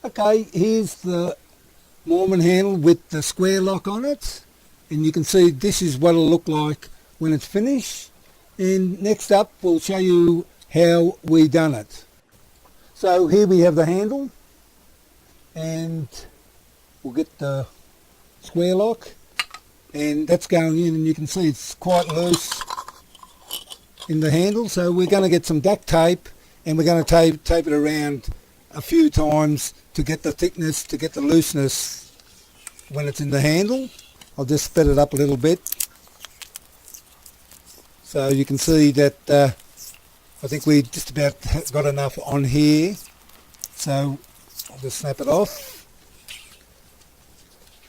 Okay, here's the Moerman handle with the square lock on it, and you can see this is what it'll look like when it's finished. And next up we'll show you how we done it. So here we have the handle, and we'll get the square lock, and that's going in, and you can see it's quite loose in the handle. So we're going to get some duct tape, and we're going to tape it around a few times to get the thickness, to get the looseness when it's in the handle. I'll just sped it up a little bit so you can see that I think we just about got enough on here. So I'll just snap it off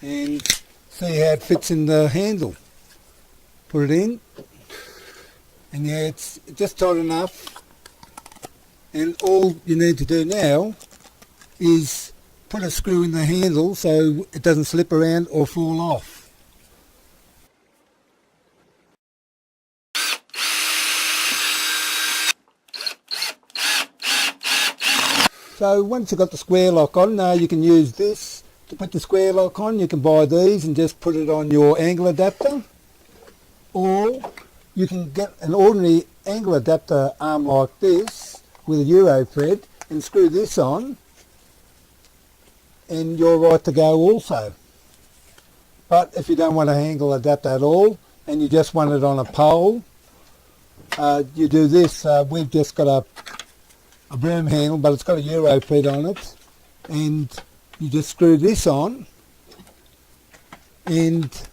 and see how it fits in the handle. Put it in, and yeah, it's just tight enough. And all you need to do now is put a screw in the handle so it doesn't slip around or fall off. So once you've got the square lock on, now you can use this to put the square lock on. You can buy these and just put it on your angle adapter, or you can get an ordinary angle adapter arm like this with a Euro thread and screw this on, and you're right to go also. But if you don't want an angle adapter at all and you just want it on a pole, you do this. We've just got a broom handle, but it's got a Euro thread on it, and you just screw this on and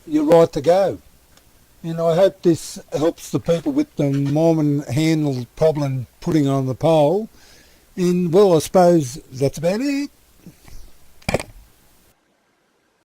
you're right to go. And I hope this helps the people with the Moerman handle problem putting on the pole. And well, I suppose that's about it.